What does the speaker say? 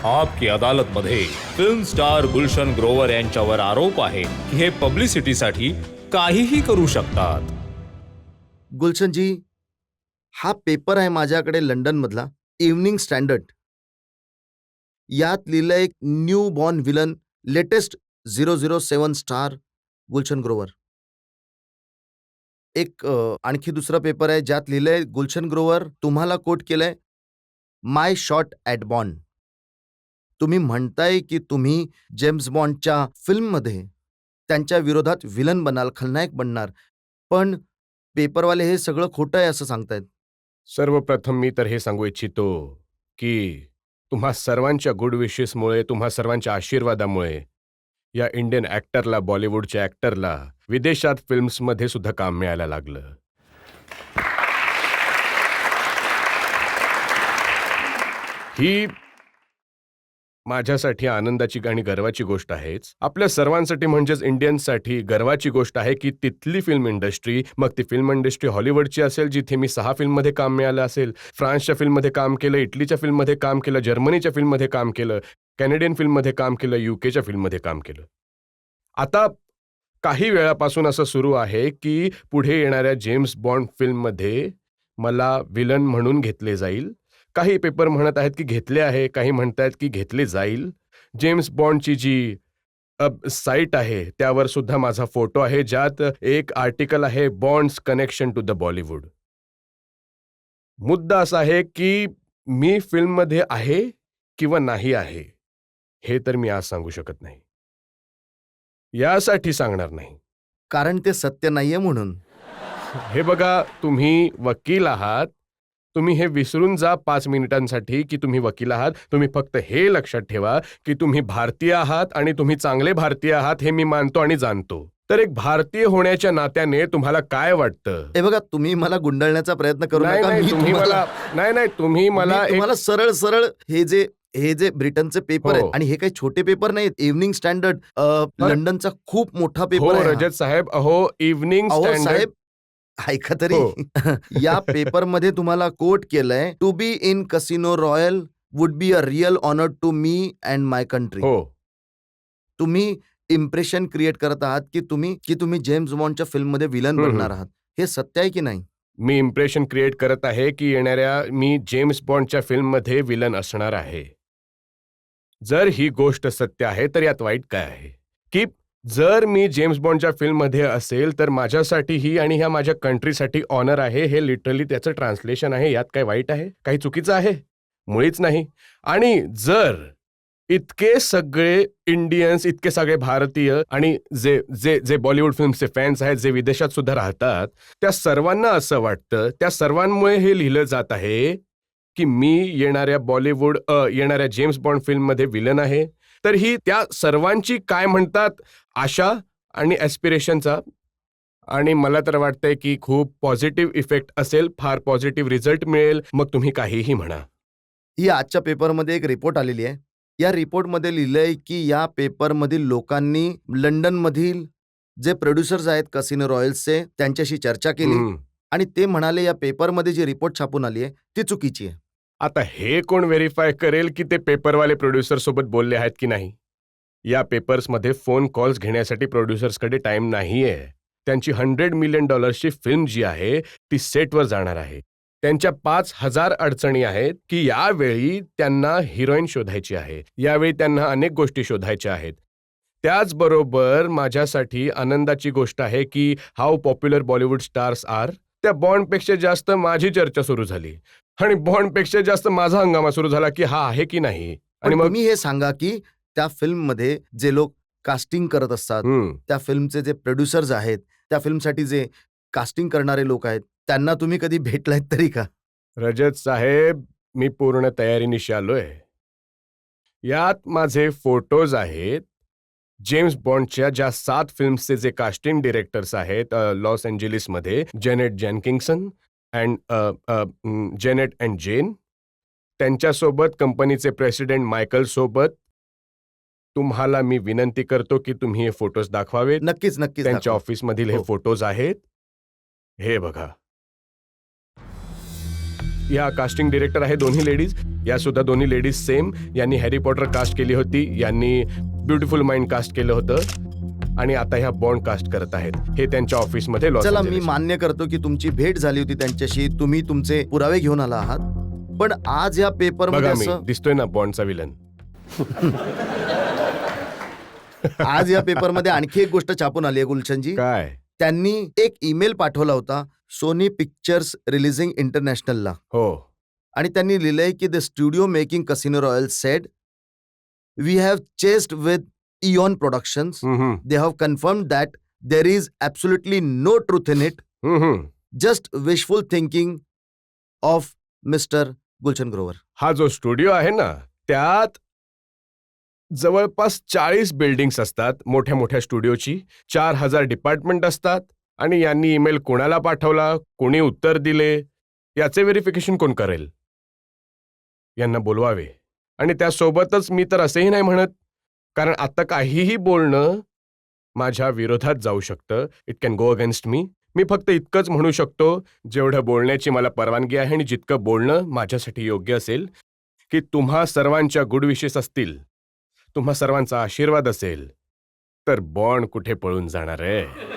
आपकी अदालत मध्ये film star Gulshan Grover यांच्यावर आरोप आहे की हे पब्लिसिटीसाठी काहीही करू शकतात. गुलशनजी, हा पेपर आहे माझ्याकडे लंडन मधला, इव्हनिंग स्टँडर्ड. यात लिहिलंय एक new born villain, latest 007 star Gulshan Grover. एक आणखी दुसरा पेपर आहे ज्यात लिहिलंय गुलशन ग्रोवर तुम्हाला कोट केलंय माय शॉट ॲट बॉन्ड. तुम्ही म्हणताय की तुम्ही जेम्स बॉन्डच्या फिल्ममध्ये त्यांच्या विरोधात विलन बनाल, खलनायक बनणार, पण पेपरवाले हे सगळं खोटं आहे असं सांगतायत. सर्वप्रथम मी तर हे सांगू इच्छितो की तुम्हा सर्वांच्या गुड विशेसमुळे, तुम्हा सर्वांच्या आशीर्वादामुळे या इंडियन ॲक्टरला, बॉलिवूडच्या ॲक्टरला विदेशात फिल्म्समध्ये सुद्धा काम मिळायला लागलं. ही माझ्यासाठी आनंदाची आणि गर्वाची गोष्ट आहेच. आपल्या सर्वांसाठी म्हणजेच इंडियन्ससाठी गर्वाची गोष्ट आहे की तिथली फिल्म इंडस्ट्री, मग ती फिल्म इंडस्ट्री हॉलिवूडची असेल जिथे मी 6 फिल्ममध्ये काम मिळालं असेल, फ्रान्सच्या फिल्ममध्ये काम केलं, इटलीच्या फिल्ममध्ये काम केलं, जर्मनीच्या फिल्ममध्ये काम केलं, कॅनेडियन फिल्ममध्ये काम केलं, युकेच्या फिल्ममध्ये काम केलं. आता काही वेळापासून असं सुरू आहे की पुढे येणाऱ्या जेम्स बॉन्ड फिल्ममध्ये मला विलन म्हणून घेतले जाईल. काही पेपर म्हणत आहेत की घेतले आहे, काही म्हणतात की घेतले जाईल. जेम्स बॉन्डची जी साईट आहे त्यावर सुद्धा माझा फोटो आहे, ज्यात एक आर्टिकल आहे Bond's connection to the Bollywood. मुद्दा असा आहे की मी फिल्ममध्ये आहे किंवा नाही आहे हे तर मी आज सांगू शकत नाही. यासाठी सांगणार नाही कारण ते सत्य नाहीये म्हणून. हे बघा, तुम्ही वकील आहात. तुम्ही हे विसरून जा 5 मिनिटांसाठी की तुम्ही वकील आहात. तुम्ही फक्त हे लक्षात ठेवा की तुम्ही भारतीय आहात आणि तुम्ही चांगले भारतीय आहात हे मी मानतो आणि जाणतो. तर एक भारतीय होण्याच्या नात्याने तुम्हाला काय वाटतं? हे बघा, तुम्ही मला गुंडाळण्याचा प्रयत्न करू नाही नका. नाही, मी तुम्ही तुम्हाला मला मी तुम्हाला सरळ सरळ हे जे ब्रिटनचे पेपर हो. आहेत, आणि हे काही छोटे पेपर नाहीत. इव्हनिंग स्टँडर्ड लंडनचा खूप मोठा हो पेपर आहे हा. रजत साहेब, अहो इव्हनिंग अहो स्टँडर्ड. साहेब, ऐका तरी. हो. या पेपरमध्ये तुम्हाला कोट केलंय, to be in Casino Royale would be a real honour to me and my country. हो, तुम्ही इम्प्रेशन क्रिएट करत आहात की तुम्ही जेम्स बॉन्डच्या फिल्ममध्ये विलन बनणार आहात. हे सत्य आहे की नाही? मी इम्प्रेशन क्रिएट करत आहे की येणाऱ्या मी जेम्स बॉन्डच्या फिल्ममध्ये विलन असणार आहे. जर ही गोष्ट सत्य आहे तर यात वाईट काय आहे? की जर मी जेम्स बॉन्डच्या फिल्ममध्ये असेल तर माझ्यासाठीही आणि ह्या माझ्या कंट्रीसाठी ऑनर आहे. हे लिटरली त्याचं ट्रान्सलेशन आहे. यात काय वाईट आहे? काही चुकीचं आहे? मुळीच नाही. आणि जर इतके सगळे इंडियन्स, इतके सगळे भारतीय आणि जे जे जे बॉलिवूड फिल्मचे फॅन्स आहेत, जे विदेशात सुद्धा राहतात, त्या सर्वांना असं वाटतं, त्या सर्वांमुळे हे लिहिलं जात आहे की मी येणाऱ्या जेम्स बॉन्ड फिल्ममध्ये विलन आहे, तर ही त्या सर्वांची काय म्हणतात आशा आणि ॲस्पिरेशनचा, आणि मला तर वाटतंय की खूप पॉझिटिव्ह इफेक्ट असेल, फार पॉझिटिव्ह रिझल्ट मिळेल. मग तुम्ही काहीही म्हणा. ही आजच्या पेपरमध्ये एक रिपोर्ट आलेली आहे. या रिपोर्टमध्ये लिहिलंय की या पेपरमधील लोकांनी लंडनमधील जे प्रोड्युसर्स आहेत कसिनो रॉयल्सचे त्यांच्याशी चर्चा केली आणि ते म्हणाले या पेपरमध्ये जी रिपोर्ट छापून आली आहे ती चुकीची आहे. आता हे कोण व्हेरीफाय करेल की ते पेपरवाले प्रोड्युसर सोबत बोलले आहेत की नाही? या पेपर्समध्ये फोन कॉल्स घेण्यासाठी प्रोड्युसर्सकडे टाइम नाहीये. त्यांची $100 मिलियन फिल्म जी आहे ती सेटवर जाणार आहे. त्यांच्या 5,000 अडचणी आहेत की यावेळी त्यांना हिरोईन शोधायची आहे, यावेळी त्यांना अनेक गोष्टी शोधायच्या आहेत. त्याचबरोबर माझ्यासाठी आनंदाची गोष्ट आहे की how popular Bollywood stars are. त्या बॉन्डपेक्षा जास्त माझी चर्चा सुरू झाली आणि बॉन्डपेक्षा जास्त माझा हंगामा सुरू झाला की हा आहे की नाही. आणि आणि मग तुम्ही हे सांगा की त्या फिल्ममध्ये जे लोक कास्टिंग करत असतात, त्या फिल्मचे जे प्रोड्युसर्स आहेत, त्या फिल्मसाठी जे कास्टिंग करणारे लोक आहेत, त्यांना तुम्ही कधी भेटलायत तरी का? रजत साहेब, मी पूर्ण तयारीनिशी आलोय. यात माझे फोटोज आहेत. जेम्स बॉन्डच्या ज्या 7 फिल्म्सचे जे कास्टिंग डिरेक्टर्स आहेत लॉस एंजेलिसमध्ये, जेनेट जेनकिंग्सन जेनेट अँड जेन, त्यांच्यासोबत कंपनीचे प्रेसिडेंट मायकल सोबत तुम्हाला मी विनंती करतो की तुम्ही हे फोटोज दाखवावेत. नक्कीच नक्कीच त्यांच्या दाखवा. ऑफिसमधील हे हो. फोटोज आहेत. हे बघा. या कास्टिंग डिरेक्टर आहे दोन्ही लेडीज. या सुद्धा दोन्ही लेडीज सेम. यांनी हॅरी पॉटर कास्ट केली होती, यांनी ब्युटिफुल माइंड कास्ट केलं होतं आणि आता ह्या बॉन्ड कास्ट करत आहेत. हे त्यांच्या ऑफिसमध्ये लॉस चला, मी एंजेलिस. मान्य करतो की तुमची भेट झाली होती त्यांच्याशी, तुम्ही तुमचे पुरावे घेऊन आला आहात. पण आज या पेपर बघा मध्ये मी दिसतोय ना बॉन्डचा विलन. आज या पेपर मध्ये आणखी एक गोष्ट छापून आली आहे गुलशनजी. काय? त्यांनी एक ईमेल पाठवला होता सोनी पिक्चर्स रिलीजिंग इंटरनॅशनलला, हो. आणि त्यांनी लिहिलंय की the studio making Casino Royale said we have checked with Eon Productions. They have confirm that there is absolutely no truth in it, just wishful thinking of mister Gulshan Grover. हा जो studio आहे ना, त्यात जवळपास 40 बिल्डिंग्स असतात, मोठ्या मोठ्या स्टुडिओची. 4000 डिपार्टमेंट असतात आणि यांनी ईमेल कोणाला पाठवला, कोणी उत्तर दिले, याचे व्हेरिफिकेशन कोण करेल? यांना बोलवावे. आणि त्यासोबतच मी तर असेही नाही म्हणत, कारण आता काहीही बोलणं माझ्या विरोधात जाऊ शकतं. इट कॅन गो अगेन्स्ट मी. मी फक्त इतकंच म्हणू शकतो, जेवढं बोलण्याची मला परवानगी आहे आणि जितकं बोलणं माझ्यासाठी योग्य असेल, की तुम्हा सर्वांच्या गुड विशेस असतील, तुम्हा सर्वांचा आशीर्वाद असेल, तर बॉन्ड कुठे पळून जाणार आहे?